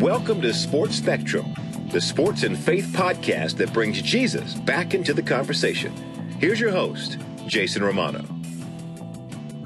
Welcome to Sports Spectrum, the sports and faith podcast that brings Jesus back into the conversation. Here's your host, Jason Romano.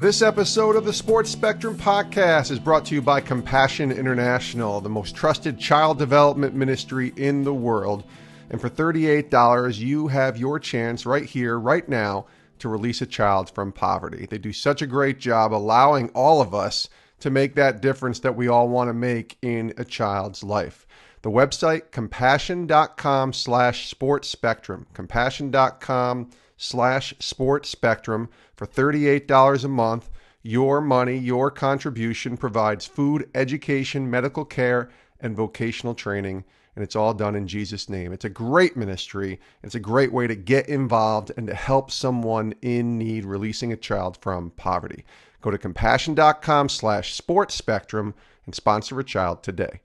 This episode of the Sports Spectrum podcast is brought to you by Compassion International, the most trusted child development ministry in the world. And for $38, you have your chance right here, right now, to release a child from poverty. They do such a great job allowing all of us to make that difference that we all want to make in a child's life. The website, compassion.com/sportspectrum, compassion.com/sportspectrum. For $38 a month, your money, your contribution provides food, education, medical care, and vocational training. And it's all done in Jesus' name. It's a great ministry. It's a great way to get involved and to help someone in need, releasing a child from poverty. Go to compassion.com/sportspectrum and sponsor a child today.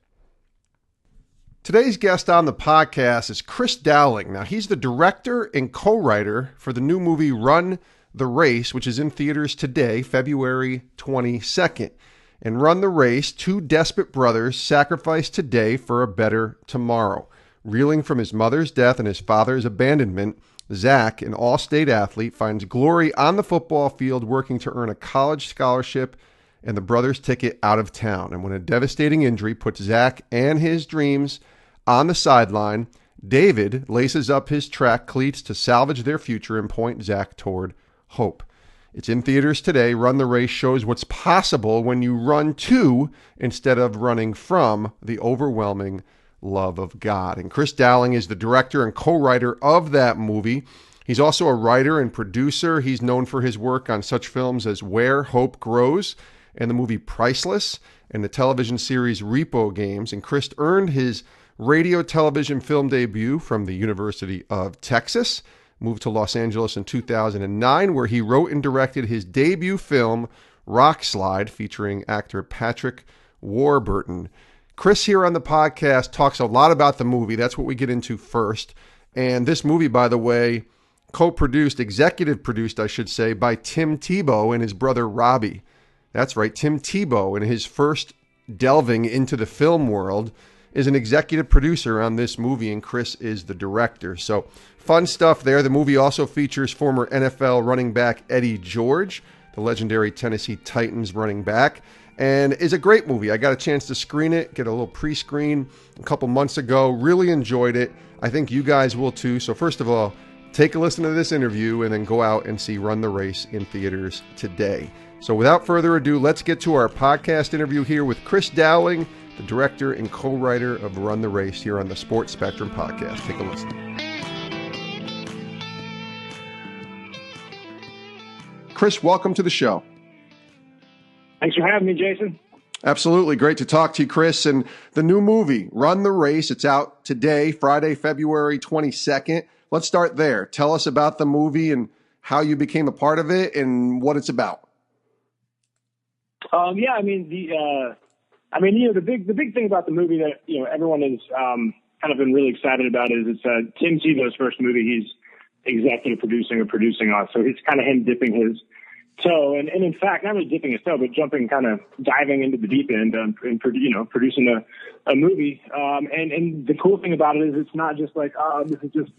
Today's guest on the podcast is Chris Dowling. Now, he's the director and co-writer for the new movie Run the Race, which is in theaters today, February 22nd. In Run the Race, two desperate brothers sacrifice today for a better tomorrow. Reeling from his mother's death and his father's abandonment, Zach, an all-state athlete, finds glory on the football field working to earn a college scholarship and the brothers' ticket out of town. And when a devastating injury puts Zach and his dreams on the sideline, David laces up his track cleats to salvage their future and point Zach toward hope. It's in theaters today. Run the Race shows what's possible when you run to instead of running from the overwhelming love of God. And Chris Dowling is the director and co-writer of that movie. He's also a writer and producer. He's known for his work on such films as Where Hope Grows and the movie Priceless and the television series Repo Games. And Chris earned his radio, television, film debut from the University of Texas, moved to Los Angeles in 2009, where he wrote and directed his debut film, ROCK SLYDE, featuring actor Patrick Warburton. Chris here on the podcast talks a lot about the movie. That's what we get into first. And this movie, by the way, executive produced, I should say, by Tim Tebow and his brother Robby. That's right, Tim Tebow, in his first delving into the film world, is an executive producer on this movie, and Chris is the director. So fun stuff there. The movie also features former NFL running back Eddie George, the legendary Tennessee Titans running back, and is a great movie. I got a chance to screen it, get a little pre-screen a couple months ago. Really enjoyed it. I think you guys will too. So first of all, take a listen to this interview and then go out and see Run the Race in theaters today. So without further ado, let's get to our podcast interview here with Chris Dowling, the director and co-writer of Run the Race, here on the Sports Spectrum podcast. Take a listen. Chris, welcome to the show. Thanks for having me, Jason. Absolutely. Great to talk to you, Chris. And the new movie, Run the Race, it's out today, Friday, February 22nd. Let's start there. Tell us about the movie and how you became a part of it and what it's about. The big thing about the movie that, everyone is kind of been really excited about is it's Tim Tebow's first movie he's executive producing or producing on. So it's kind of him dipping his toe and in fact, not really dipping his toe, but diving into the deep end and producing a movie. And the cool thing about it is it's not just like, this is just,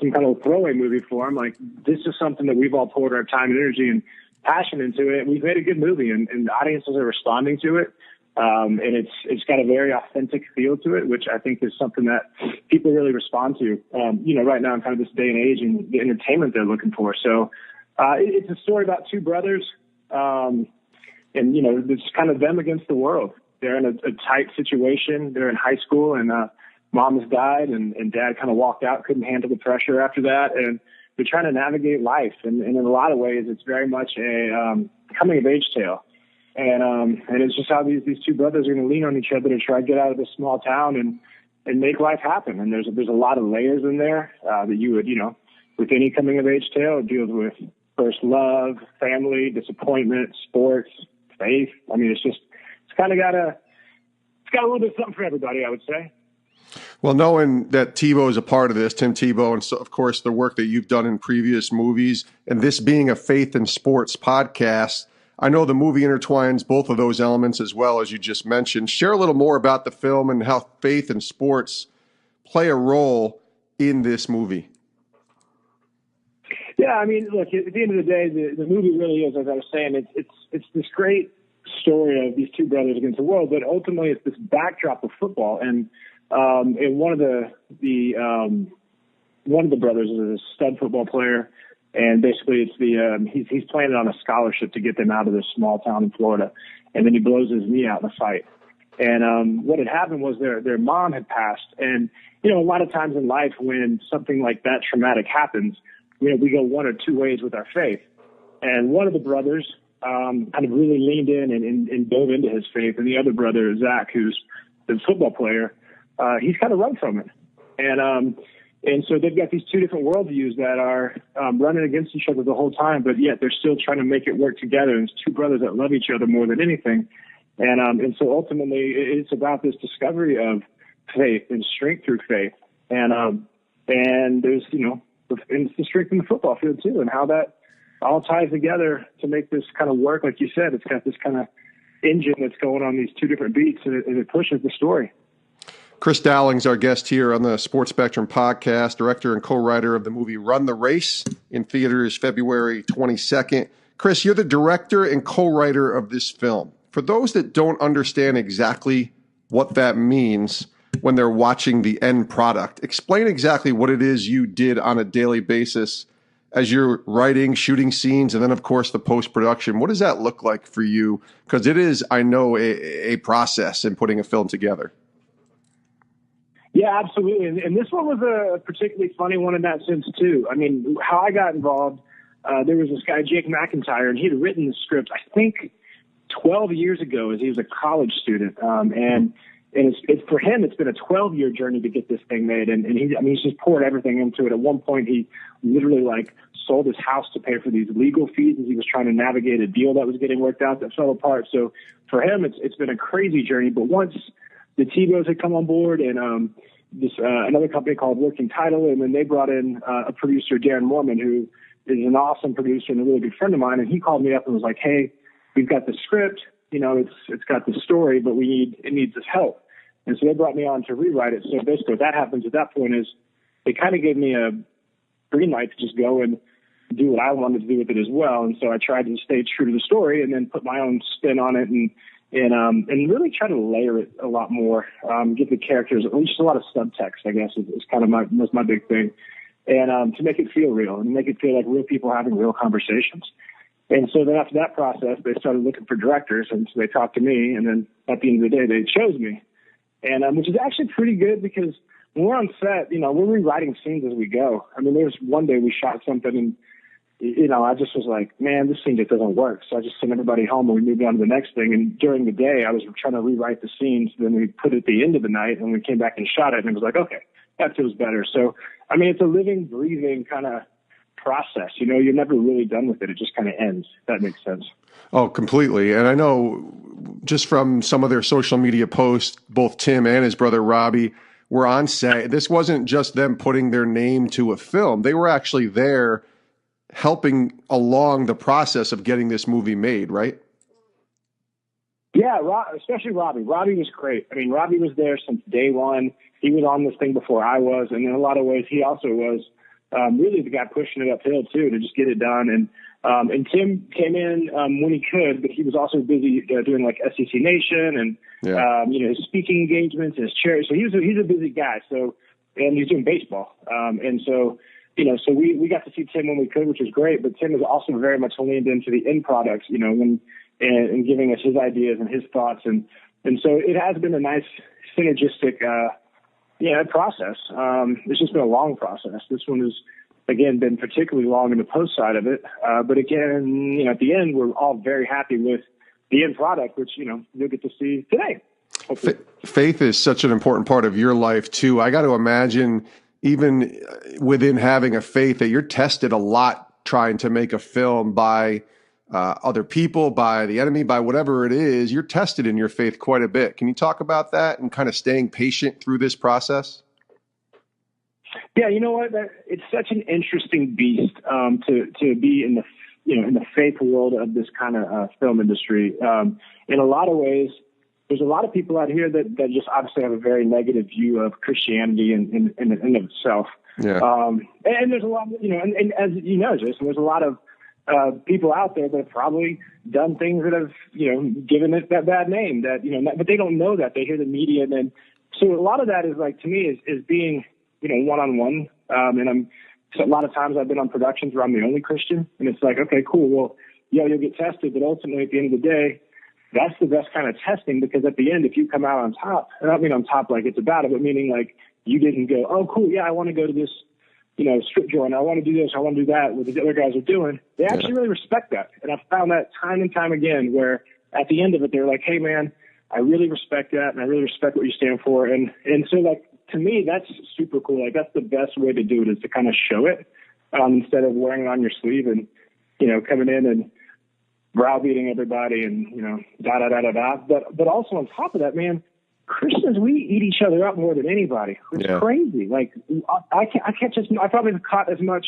some kind of throwaway movie for him. Like, this is something that we've all poured our time and energy and passion into it. We've made a good movie and the audiences are responding to it. And it's got a very authentic feel to it, which I think is something that people really respond to, right now in kind of this day and age and the entertainment they're looking for. So, it's a story about two brothers, it's kind of them against the world. They're in a tight situation. They're in high school and, mom has died and dad kind of walked out, couldn't handle the pressure after that. And they're trying to navigate life. And in a lot of ways, it's very much a, coming of age tale. And it's just how these two brothers are going to lean on each other to try to get out of this small town and make life happen. And there's a lot of layers in there, that you would, with any coming of age tale. It deals with first love, family, disappointment, sports, faith. I mean, it's got a little bit of something for everybody, I would say. Well, knowing that Tebow is a part of this, Tim Tebow, and so, of course, the work that you've done in previous movies, and this being a faith and sports podcast, I know the movie intertwines both of those elements as well, as you just mentioned. Share a little more about the film and how faith and sports play a role in this movie. Yeah, I mean, look, at the end of the day, the movie really is, as I was saying, it's this great story of these two brothers against the world, but ultimately it's this backdrop of football. And one of the brothers is a stud football player, and basically it's he's playing it on a scholarship to get them out of this small town in Florida, and then he blows his knee out in a fight. And what had happened was their mom had passed, and a lot of times in life when something like that traumatic happens, we go one or two ways with our faith. And one of the brothers kind of really leaned in and dove into his faith, and the other brother, Zach, who's the football player, he's kind of run from it. And so they've got these two different worldviews that are running against each other the whole time, but yet they're still trying to make it work together. And it's two brothers that love each other more than anything. And so ultimately it's about this discovery of faith and strength through faith. And there's, and it's the strength in the football field too, and how that all ties together to make this kind of work. Like you said, it's got this kind of engine that's going on these two different beats, and it pushes the story. Chris Dowling's our guest here on the Sports Spectrum podcast, director and co-writer of the movie Run the Race, in theaters February 22nd. Chris, you're the director and co-writer of this film. For those that don't understand exactly what that means when they're watching the end product, explain exactly what it is you did on a daily basis as you're writing, shooting scenes, and then, of course, the post-production. What does that look like for you? Because it is, I know, a process in putting a film together. Yeah, absolutely. And this one was a particularly funny one in that sense, too. I mean, how I got involved, there was this guy, Jake McIntyre, and he had written the script, I think, 12 years ago as he was a college student. And it's for him, it's been a 12-year journey to get this thing made. And he's just poured everything into it. At one point, he literally, sold his house to pay for these legal fees as he was trying to navigate a deal that was getting worked out that fell apart. So for him, it's been a crazy journey. But once the Tebows had come on board, and another company called Working Title, and then they brought in a producer, Darren Mormon, who is an awesome producer and a really good friend of mine. And he called me up and was like, "Hey, we've got the script, it's got the story, but it needs this help." And so they brought me on to rewrite it. So basically what that happens at that point is they kind of gave me a green light to just go and do what I wanted to do with it as well. And so I tried to stay true to the story and then put my own spin on it and really try to layer it a lot more, get the characters, just a lot of subtext, I guess, is kind of my big thing. And to make it feel real and make it feel like real people having real conversations. And so then after that process, they started looking for directors, and so they talked to me, and then at the end of the day, they chose me. And which is actually pretty good, because when we're on set, we're rewriting scenes as we go. I mean, there was one day we shot something, and I just was like, man, this scene just doesn't work. So I just sent everybody home and we moved on to the next thing. And during the day, I was trying to rewrite the scenes. Then we put it at the end of the night, and we came back and shot it, and it was like, okay, that feels better. So, I mean, it's a living, breathing kind of process. You're never really done with it. It just kind of ends. If that makes sense. Oh, completely. And I know just from some of their social media posts, both Tim and his brother Robbie were on set. This wasn't just them putting their name to a film. They were actually there helping along the process of getting this movie made, right? Yeah, especially Robbie. Robbie was great. I mean, Robbie was there since day one. He was on this thing before I was, and in a lot of ways, he also was really the guy pushing it uphill too to just get it done. And Tim came in when he could, but he was also busy doing SEC Nation and his speaking engagements and his chairs. So he's a busy guy. So, and he's doing baseball. And so we got to see Tim when we could, which was great. But Tim has also very much leaned into the end products, and giving us his ideas and his thoughts. And so it has been a nice synergistic process. It's just been a long process. This one has, again, been particularly long in the post side of it. But again, at the end, we're all very happy with the end product, which, you'll get to see today. Faith is such an important part of your life, too. I got to imagine, even within having a faith, that you're tested a lot trying to make a film by other people, by the enemy, by whatever it is. You're tested in your faith quite a bit. Can you talk about that and kind of staying patient through this process? Yeah, you know what? It's such an interesting beast to be in in the faith world of this kind of film industry. In a lot of ways, there's a lot of people out here that just obviously have a very negative view of Christianity in of itself. Yeah. And there's a lot, and as you know, Jason, there's a lot of people out there that have probably done things that have, given it that bad name that, but they don't know that. They hear the media. And then, so a lot of that is like, to me, is being, one-on-one. And so a lot of times I've been on productions where I'm the only Christian, and it's like, okay, cool. Well, you'll get tested, but ultimately at the end of the day, that's the best kind of testing, because at the end, if you come out on top, and I don't mean on top like it's about it, but meaning like you didn't go, oh, cool, yeah, I want to go to this, strip joint. I want to do this. I want to do that. What the other guys are doing. They actually really respect that. And I've found that time and time again, where at the end of it, they're like, hey, man, I really respect that, and I really respect what you stand for. And so, like, to me, that's super cool. Like, that's the best way to do it, is to kind of show it instead of wearing it on your sleeve and, coming in and browbeating everybody and, da-da-da-da-da. But also on top of that, man, Christians, we eat each other up more than anybody. It's crazy. Like, I probably have caught as much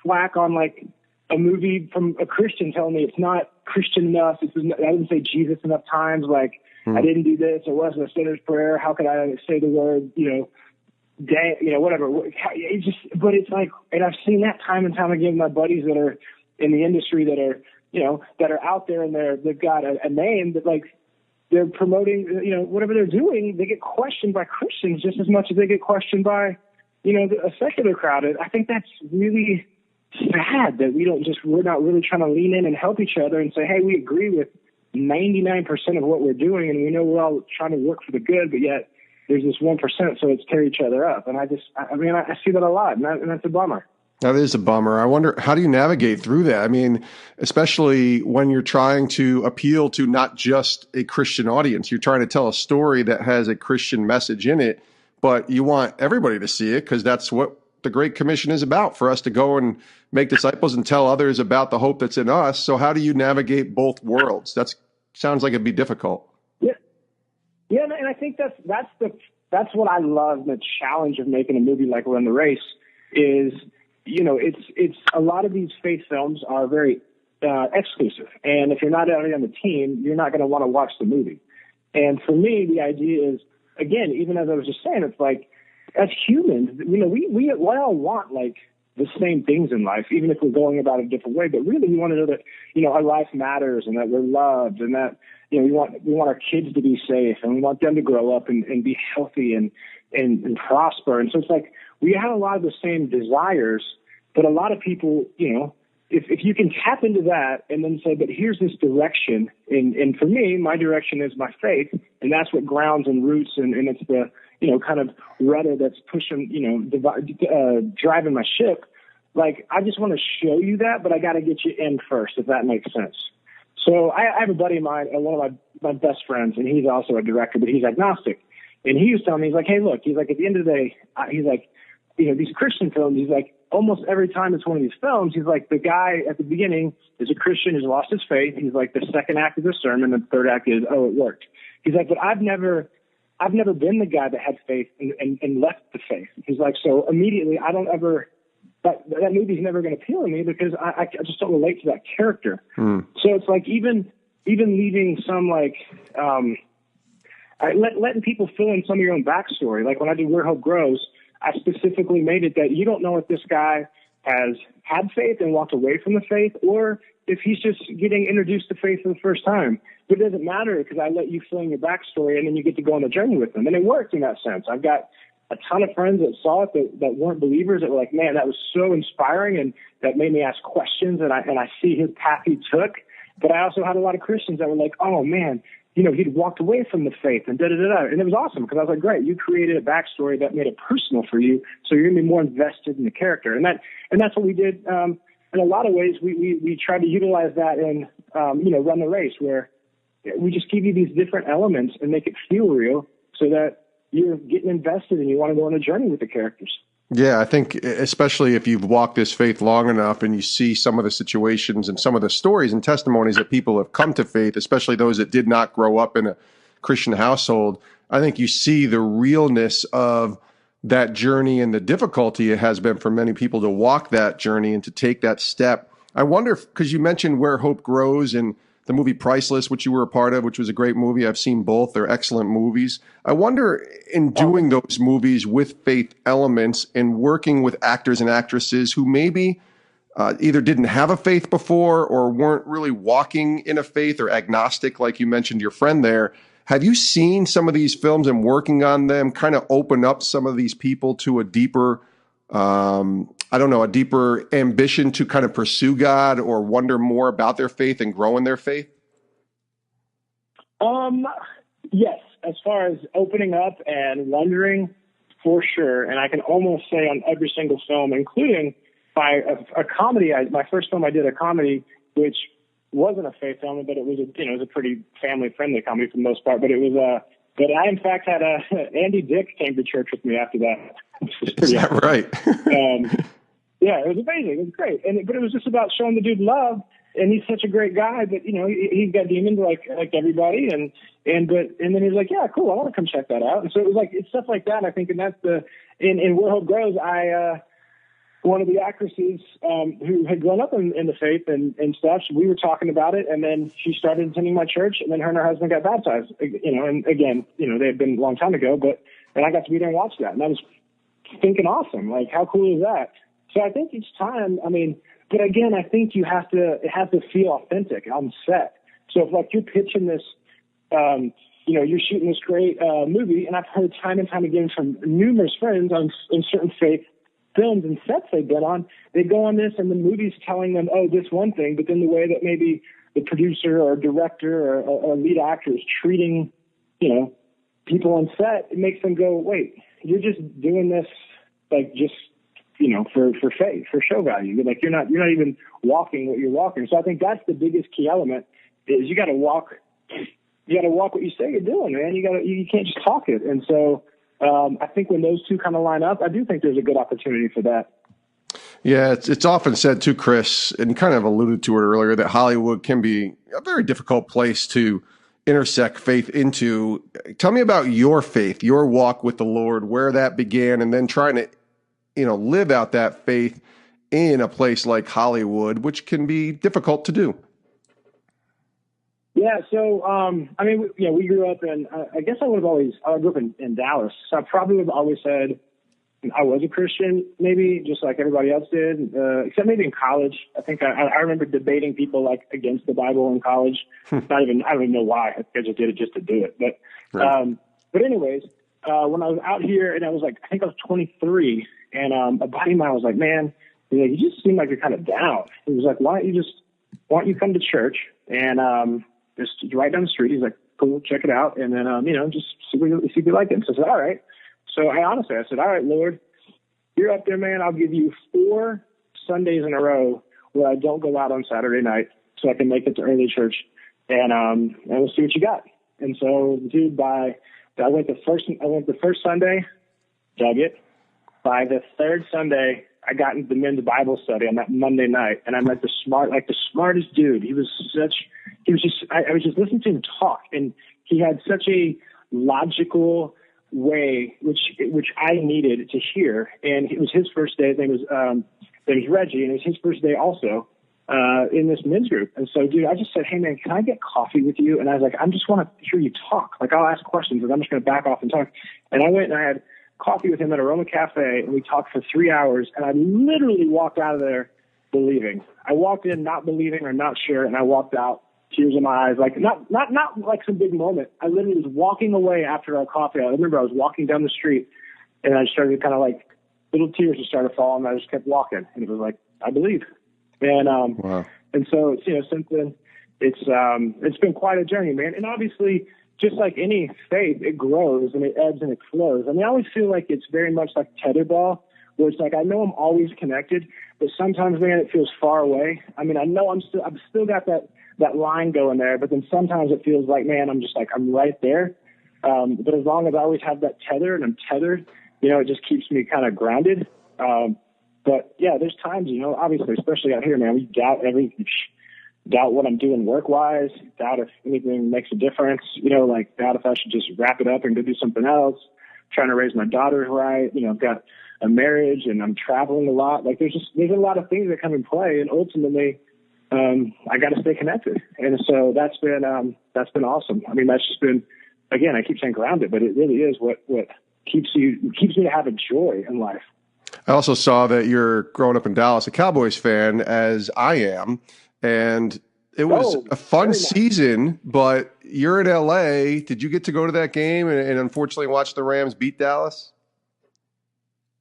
flack on, like, a movie from a Christian telling me it's not Christian enough. I didn't say Jesus enough times. Like, I didn't do this. It wasn't a sinner's prayer. How could I say the word, whatever. But it's like, and I've seen that time and time again, my buddies that are in the industry that are, that are out there, and they've got a name that, like, they're promoting, whatever they're doing, they get questioned by Christians just as much as they get questioned by, a secular crowd. I think that's really sad that we're not really trying to lean in and help each other and say, hey, we agree with 99% of what we're doing, and we know we're all trying to work for the good, but yet there's this 1%, so let's tear each other up. And I see that a lot, and that's a bummer. That is a bummer. I wonder, how do you navigate through that? I mean, especially when you're trying to appeal to not just a Christian audience. You're trying to tell a story that has a Christian message in it, but you want everybody to see it, because that's what the Great Commission is about, for us to go and make disciples and tell others about the hope that's in us. So how do you navigate both worlds? That sounds like it'd be difficult. Yeah, and I think that's what I love. The challenge of making a movie like Run the Race is, it's a lot of these faith films are very exclusive, and if you're not already on the team, you're not going to want to watch the movie. And for me, the idea is, again, even as I was just saying, it's like, as humans, we all want, like, the same things in life, even if we're going about it a different way. But really, we want to know that, our life matters, and that we're loved, and that, we want our kids to be safe, and we want them to grow up and be healthy and prosper. And so it's like, we have a lot of the same desires, but a lot of people, if you can tap into that and then say, but here's this direction. And for me, my direction is my faith, and that's what grounds and roots, and it's the, kind of rudder that's pushing, driving my ship. Like, I just want to show you that, but I got to get you in first, if that makes sense. So I have a buddy of mine, one of my best friends, and he's also a director, but he's agnostic. And he was telling me, he's like, hey, look, he's like, at the end of the day, he's like, these Christian films, he's like, almost every time it's one of these films, he's like, the guy at the beginning is a Christian who's lost his faith. He's like, the second act is a sermon, and the third act is, oh, it worked. He's like, but I've never been the guy that had faith and left the faith. He's like, so immediately that movie's never going to appeal to me, because I just don't relate to that character. So it's like, even leaving some, like, letting people fill in some of your own backstory. Like when I did Where Hope Grows, I specifically made it that you don't know if this guy has had faith and walked away from the faith, or if he's just getting introduced to faith for the first time. But it doesn't matter, because I let you fill in your backstory, and then you get to go on a journey with them. And it worked in that sense. I've got a ton of friends that saw it that weren't believers, that were like, man, that was so inspiring, and that made me ask questions, and I see his path he took. But I also had a lot of Christians that were like, oh, man, he'd walked away from the faith, and da-da-da-da. And it was awesome, because I was like, great, you created a backstory that made it personal for you, so you're going to be more invested in the character. And that's what we did. In a lot of ways, we tried to utilize that in, Run the Race, where we just give you these different elements and make it feel real, so that you're getting invested and you want to go on a journey with the characters. Yeah, I think especially if you've walked this faith long enough and you see some of the situations and some of the stories and testimonies that people have come to faith, especially those that did not grow up in a Christian household, I think you see the realness of that journey and the difficulty it has been for many people to walk that journey and to take that step I wonder, because you mentioned Where Hope Grows and the movie Priceless, which you were a part of, which was a great movie. I've seen both. They're excellent movies. I wonder, in doing those movies with faith elements and working with actors and actresses who maybe either didn't have a faith before or weren't really walking in a faith or agnostic, like you mentioned your friend there, have you seen some of these films and working on them kind of open up some of these people to a deeper a deeper ambition to kind of pursue God or wonder more about their faith and grow in their faith? Yes, as far as opening up and wondering, for sure. And I can almost say on every single film, including a comedy. My first film I did a comedy, which wasn't a faith film, but it was a pretty family friendly comedy for the most part. But I in fact had Andy Dick came to church with me after that. Is that right? Yeah, it was amazing. It was great. But it was just about showing the dude love. And he's such a great guy, but he's got demons like everybody. And then he's like, yeah, cool. I want to come check that out. And so it was like, it's stuff like that. I think, and that's in Where Hope Grows, one of the actresses, who had grown up in the faith and stuff, we were talking about it. And then she started attending my church, and then her and her husband got baptized, and again, they had been a long time ago, and I got to be there and watch that. And I was thinking, awesome. Like, how cool is that? So I think each time, but again, I think it has to feel authentic on set. So if like you're pitching this, you're shooting this great movie, and I've heard time and time again from numerous friends in certain faith films and sets they've been on, they go on this and the movie's telling them, oh, this one thing, but then the way that maybe the producer or director or lead actor is treating, people on set, it makes them go, wait, you're just doing this like just for faith, for show value. Like you're not even walking what you're walking. So I think that's the biggest key element is you got to walk what you say you're doing, man. You can't just talk it. And so I think when those two kind of line up, I do think there's a good opportunity for that. Yeah, it's often said too, Chris, and you kind of alluded to it earlier, that Hollywood can be a very difficult place to intersect faith into. Tell me about your faith, your walk with the Lord, where that began, and then trying to live out that faith in a place like Hollywood, which can be difficult to do. Yeah. So, we grew up in, I guess I grew up in Dallas. So I probably would have always said I was a Christian, maybe just like everybody else did, except maybe in college. I think I remember debating people like against the Bible in college. I don't even know why. I think I just did it just to do it. But, right. But anyways, when I was out here and I think I was 23, and a buddy of mine was like, man, you just seem like you're kind of down. He was like, why don't you come to church and just right down the street. He's like, cool, check it out. And then, just see if you like it. So I said, all right. So I said, all right, Lord, you're up there, man. I'll give you 4 Sundays in a row where I don't go out on Saturday night so I can make it to early church. And we'll see what you got. And so, dude, I went the first Sunday, dug it. By the third Sunday, I got into the men's Bible study on that Monday night, and I met the smartest dude. I was just listening to him talk, and he had such a logical way, which I needed to hear. And it was his first day. His name was Reggie, and it was his first day also in this men's group. And so, dude, I just said, hey, man, can I get coffee with you? And I was like, I just want to hear you talk. Like, I'll ask questions, but I'm just going to back off and talk. And I went and I had coffee with him at Aroma Cafe, and we talked for 3 hours, and I literally walked out of there believing. I walked in not believing or not sure, and I walked out, tears in my eyes, like not like some big moment. I literally was walking away after our coffee. I remember I was walking down the street, and I started kind of like little tears just started falling, and I just kept walking, and it was like, I believe. And wow. And so since then, it's been quite a journey, man. And obviously, just like any faith, it grows and it ebbs and it flows. I mean, I always feel like it's very much like tetherball, where it's like I know I'm always connected, but sometimes, man, it feels far away. I mean, I know I've still got that line going there, but then sometimes it feels like, man, I'm right there. But as long as I always have that tether and I'm tethered, it just keeps me kind of grounded. But yeah, there's times, obviously, especially out here, man, we doubt what I'm doing work-wise, doubt if anything makes a difference, doubt if I should just wrap it up and go do something else, trying to raise my daughters right. I've got a marriage, and I'm traveling a lot. Like there's a lot of things that come in play, and ultimately, I got to stay connected. And so that's been awesome. I mean, that's just been, again, I keep saying grounded, but it really is what keeps me to have a joy in life. I also saw that you're growing up in Dallas, a Cowboys fan, as I am, and it was a fun season, but you're in LA. Did you get to go to that game and unfortunately watch the Rams beat Dallas?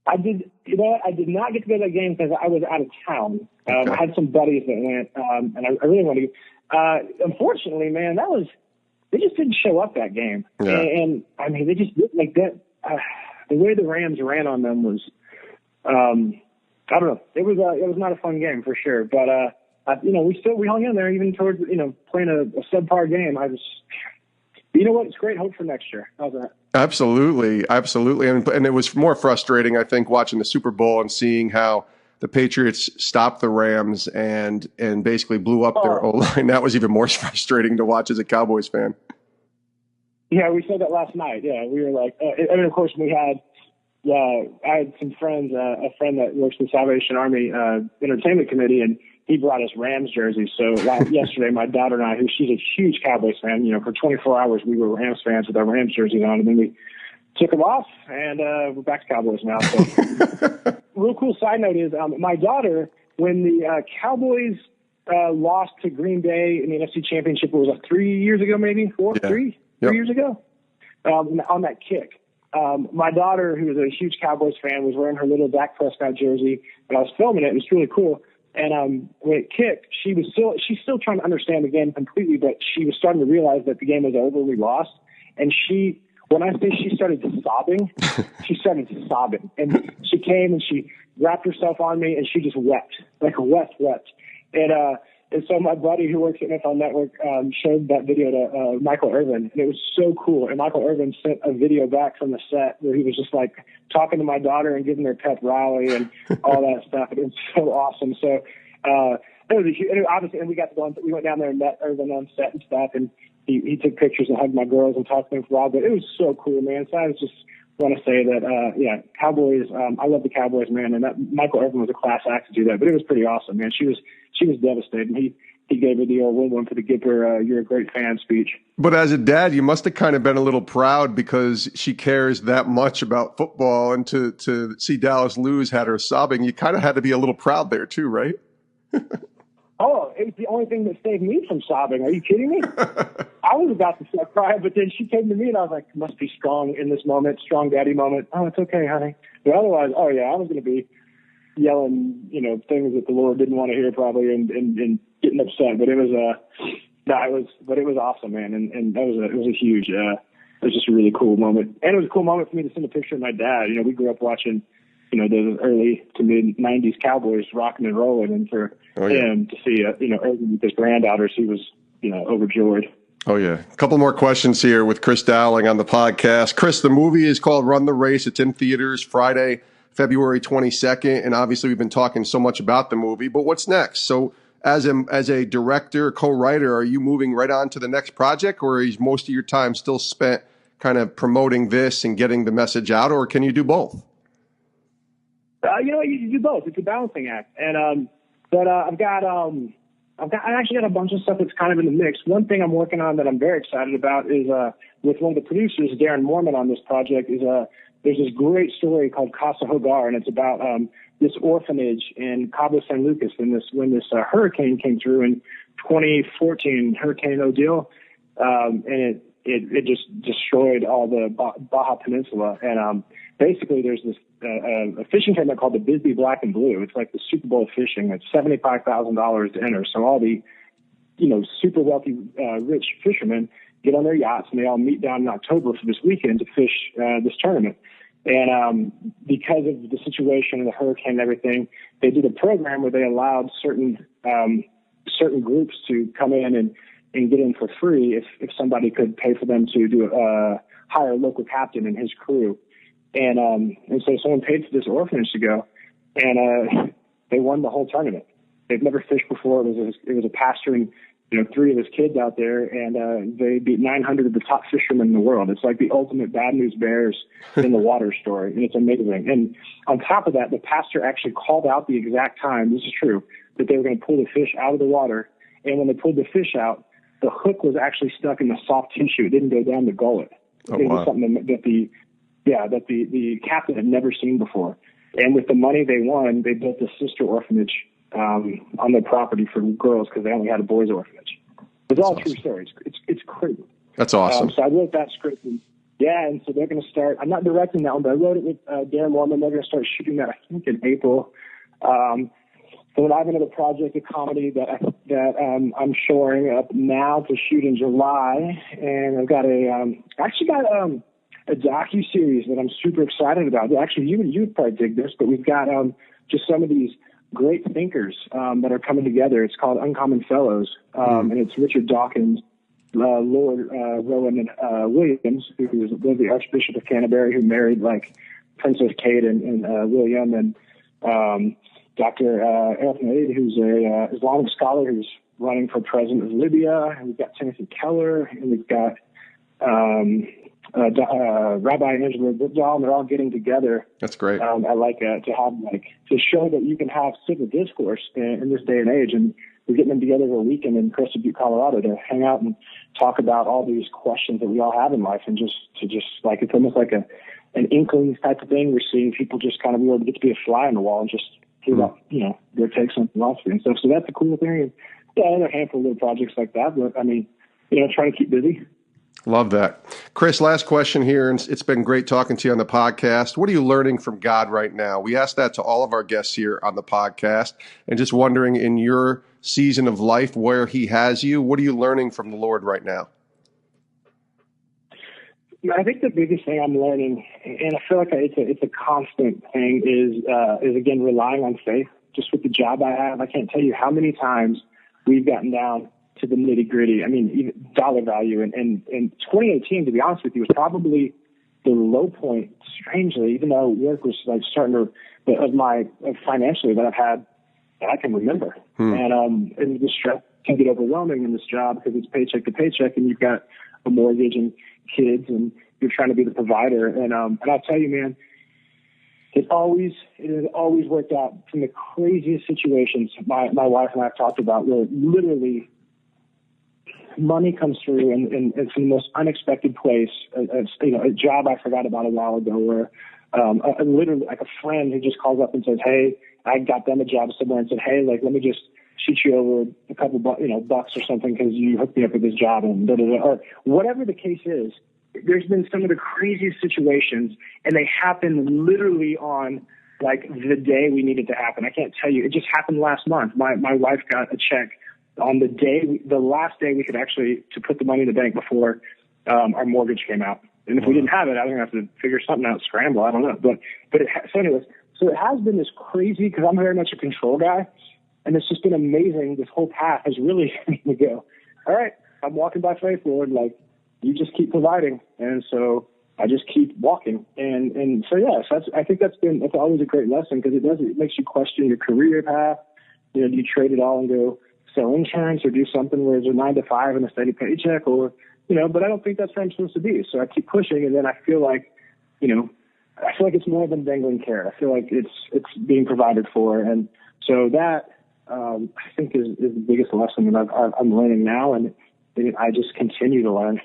I did. You know what? I did not get to go to that game because I was out of town. Okay. I had some buddies that went, and I really wanted to. Unfortunately, man, they just didn't show up that game. Yeah. And I mean, they just didn't like that. The way the Rams ran on them was, I don't know. It was not a fun game for sure. But we hung in there even towards playing a subpar game. You know what? It's great hope for next year. How's that? Absolutely. And it was more frustrating, I think, watching the Super Bowl and seeing how the Patriots stopped the Rams and basically blew up their O-line. That was even more frustrating to watch as a Cowboys fan. Yeah, we said that last night. Yeah, we were like, I mean, of course, I had some friends, a friend that works for the Salvation Army Entertainment Committee, and he brought us Rams jerseys. So yesterday, my daughter and I, she's a huge Cowboys fan, for 24 hours, we were Rams fans with our Rams jerseys on, and then we took them off, and we're back to Cowboys now. So, real cool side note is my daughter, when the Cowboys lost to Green Bay in the NFC Championship, it was 3 years ago, maybe 3 years ago, on that kick. My daughter, who was a huge Cowboys fan, was wearing her little Dak Prescott jersey, and I was filming it. It was really cool. And when it kicked, she's still trying to understand the game completely, but she was starting to realize that the game was over. We lost, and when I say she started sobbing, she started sobbing, and she came and she wrapped herself on me, and she just wept, like wept. And so my buddy who works at NFL Network showed that video to Michael Irvin, and it was so cool. And Michael Irvin sent a video back from the set where he was just like talking to my daughter and giving her pep rally and all that stuff. And it was so awesome. So it was obviously, and we got to go. We went down there and met Irvin on set and stuff, and he took pictures and hugged my girls and talked to them for a while. But it was so cool, man. So I was just want to say that, Cowboys. I love the Cowboys, man, and that Michael Irvin was a class act to do that. But it was pretty awesome, man. She was devastated. And he gave her the old win-win for the Gipper, you're a great fan speech. But as a dad, you must have kind of been a little proud because she cares that much about football, and to see Dallas lose had her sobbing. You kind of had to be a little proud there too, right? Oh, it was the only thing that saved me from sobbing. Are you kidding me? I was about to start crying, but then she came to me and I was like, must be strong in this moment, strong daddy moment. Oh, it's okay, honey. But otherwise, I was going to be yelling, things that the Lord didn't want to hear probably and getting upset. But it was awesome, man. And it was a huge, it was just a really cool moment. And it was a cool moment for me to send a picture of my dad. We grew up watching, the early to mid 90s Cowboys rocking and rolling. And for him to see, Irvin with his granddaughters, he was, overjoyed. Oh, yeah. A couple more questions here with Chris Dowling on the podcast. Chris, the movie is called Run the Race. It's in theaters Friday, February 22nd. And obviously we've been talking so much about the movie, but what's next? So as a director, co-writer, are you moving right on to the next project, or is most of your time still spent kind of promoting this and getting the message out, or can you do both? You do both. It's a balancing act. And, I actually got a bunch of stuff that's kind of in the mix. One thing I'm working on that I'm very excited about is, with one of the producers, Darren Mormon, on this project is, there's this great story called Casa Hogar, and it's about, this orphanage in Cabo San Lucas when this hurricane came through in 2014, Hurricane Odile, and it just destroyed all the Baja Peninsula. And basically there's this a fishing tournament called the Bisbee Black and Blue. It's like the Super Bowl of fishing. It's $75,000 to enter. So all the super wealthy rich fishermen get on their yachts, and they all meet down in October for this weekend to fish this tournament. And because of the situation and the hurricane and everything, they did a program where they allowed certain groups to come in and get in for free if somebody could pay for them to hire a local captain and his crew. And so someone paid for this orphanage to go, and they won the whole tournament. They've never fished before. It was a pastor in 3 of his kids out there, and they beat 900 of the top fishermen in the world. It's like the ultimate Bad News Bears in the water story, and it's amazing. And on top of that, the pastor actually called out the exact time, this is true, that they were going to pull the fish out of the water. And when they pulled the fish out, the hook was actually stuck in the soft tissue. It didn't go down the gullet. Oh, it was wow. something that the captain had never seen before. And with the money they won, they built a sister orphanage on their property for girls because they only had a boys' orphanage. It's all true stories. It's crazy. That's awesome. So I wrote that script, and so they're going to start. I'm not directing that one, but I wrote it with Darren Mormon. They're going to start shooting that, I think, in April. So then I have another project, a comedy that I'm shoring up now to shoot in July, and I've got a docu-series that I'm super excited about. Actually, you'd probably dig this, but we've got just some of these great thinkers that are coming together. It's called Uncommon Fellows, and it's Richard Dawkins, Lord Rowan Williams, who was the Archbishop of Canterbury, who married like Princess Kate and William, and Dr. Irvin, who's a Islamic scholar who's running for president of Libya, and we've got Timothy Keller, and we've got Rabbi Angela Woodall, and they're all getting together. That's great. I like to have to show that you can have civil discourse in this day and age, and we're getting them together for a weekend in Crested Butte, Colorado, to hang out and talk about all these questions that we all have in life, and just like it's almost like an inkling type of thing. We're seeing people just kind of be able to get to be a fly on the wall and just hear about their takes on philosophy and stuff. So that's a cool thing. And another handful of little projects like that. But I mean, trying to keep busy. Love that. Chris, last question here, and it's been great talking to you on the podcast. What are you learning from God right now? We ask that to all of our guests here on the podcast, and just wondering, in your season of life where he has you, what are you learning from the Lord right now? I think the biggest thing I'm learning, and I feel like it's a constant thing, is again relying on faith. Just with the job I have, I can't tell you how many times we've gotten down to the nitty gritty. I mean, even dollar value. And 2018, to be honest with you, was probably the low point. Strangely, even though work was like starting to financially that I've had that I can remember. And the stress can get overwhelming in this job because it's paycheck to paycheck, and you've got a mortgage and kids, and you're trying to be the provider. And I'll tell you, man, it has always worked out from the craziest situations my wife and I have talked about, where literally money comes through and from the most unexpected place. A job I forgot about a while ago, or literally like a friend who just calls up and says, "Hey, I got them a job somewhere," and said, "Hey, let me just shoot you over a couple bucks or something because you hooked me up with this job," and or whatever the case is. There's been some of the craziest situations, and they happen literally on like the day we need it to happen. I can't tell you. It just happened last month. My wife got a check on the last day we could actually to put the money in the bank before our mortgage came out. And if we didn't have it, I was going to have to figure something out, scramble. I don't know. But so anyways, so it has been this crazy, because I'm very much a control guy, and it's just been amazing. This whole path has really made me go, all right, I'm walking by faith, Lord. Like, you just keep providing. And so I just keep walking. And so, yes, I think that's always a great lesson, because it makes you question your career path. Do you trade it all and go sell insurance, or do something where it's a 9 to 5 and a steady paycheck, or, but I don't think that's where I'm supposed to be. So I keep pushing, and then I feel like, it's more than dangling carrot. I feel like it's being provided for. And so that, I think is the biggest lesson that I'm learning now. And I just continue to learn.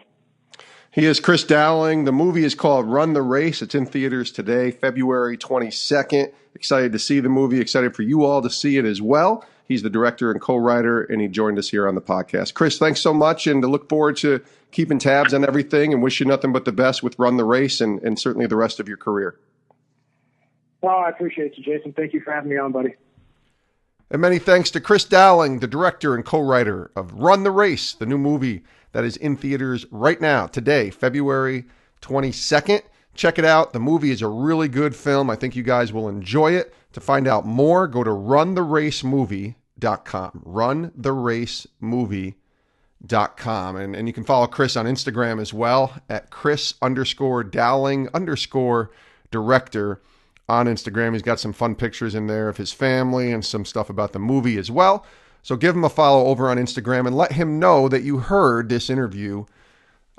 He is Chris Dowling. The movie is called Run the Race. It's in theaters today, February 22nd. Excited to see the movie. Excited for you all to see it as well. He's the director and co-writer, and he joined us here on the podcast. Chris, thanks so much, and to look forward to keeping tabs on everything, and wish you nothing but the best with Run the Race and certainly the rest of your career. Well, I appreciate you, Jason. Thank you for having me on, buddy. And many thanks to Chris Dowling, the director and co-writer of Run the Race, the new movie that is in theaters right now, today, February 22nd. Check it out. The movie is a really good film. I think you guys will enjoy it. To find out more, go to runtheracemovie.com. Runtheracemovie.com. And you can follow Chris on Instagram as well at Chris_Dowling_director on Instagram. He's got some fun pictures in there of his family and some stuff about the movie as well. So give him a follow over on Instagram and let him know that you heard this interview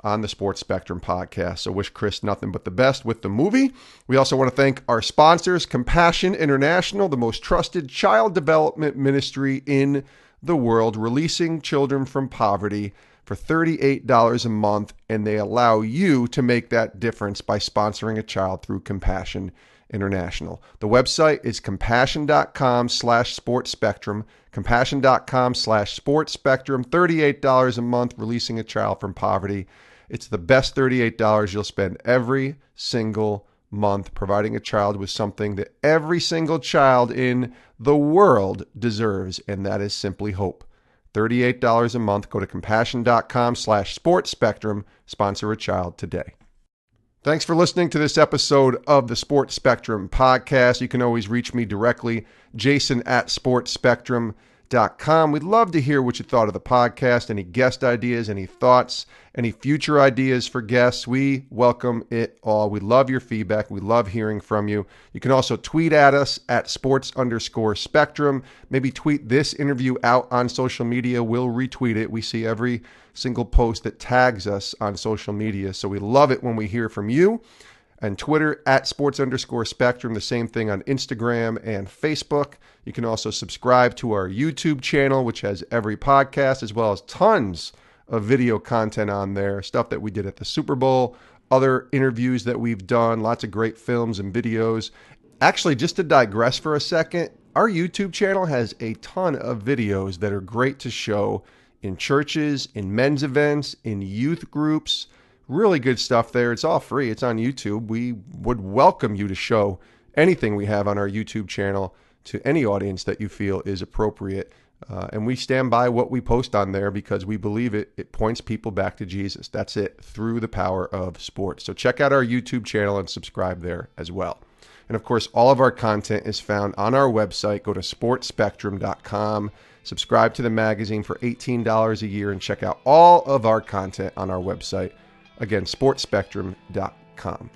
on the Sports Spectrum podcast. So wish Chris nothing but the best with the movie. We also want to thank our sponsors, Compassion International, the most trusted child development ministry in the world, releasing children from poverty for $38 a month, and they allow you to make that difference by sponsoring a child through Compassion International. The website is compassion.com/sportspectrum, compassion.com/sportspectrum, $38 a month, releasing a child from poverty. It's the best $38 you'll spend every single month, providing a child with something that every single child in the world deserves, and that is simply hope. $38 a month. Go to compassion.com/sportspectrum. Sponsor a child today. Thanks for listening to this episode of the Sports Spectrum podcast. You can always reach me directly, jason@sportspectrum.com. We'd love to hear what you thought of the podcast, any guest ideas, any thoughts, any future ideas for guests. We welcome it all. We love your feedback. We love hearing from you. You can also tweet at us at sports_spectrum. Maybe tweet this interview out on social media. We'll retweet it. We see every single post that tags us on social media. So we love it when we hear from you. And Twitter at sports_spectrum, the same thing on Instagram and Facebook. You can also subscribe to our YouTube channel, which has every podcast, as well as tons of video content on there, stuff that we did at the Super Bowl, other interviews that we've done, lots of great films and videos. Actually, just to digress for a second, our YouTube channel has a ton of videos that are great to show in churches, in men's events, in youth groups. Really good stuff there. It's all free. It's on YouTube. We would welcome you to show anything we have on our YouTube channel to any audience that you feel is appropriate. And we stand by what we post on there because we believe it points people back to Jesus. That's it, through the power of sports. So check out our YouTube channel and subscribe there as well. And of course, all of our content is found on our website. Go to sportspectrum.com. Subscribe to the magazine for $18 a year and check out all of our content on our website. Again, sportspectrum.com.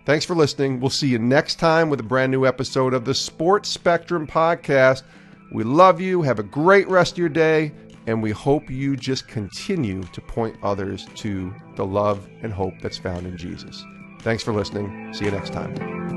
Thanks for listening. We'll see you next time with a brand new episode of the Sports Spectrum podcast. We love you. Have a great rest of your day. And we hope you just continue to point others to the love and hope that's found in Jesus. Thanks for listening. See you next time.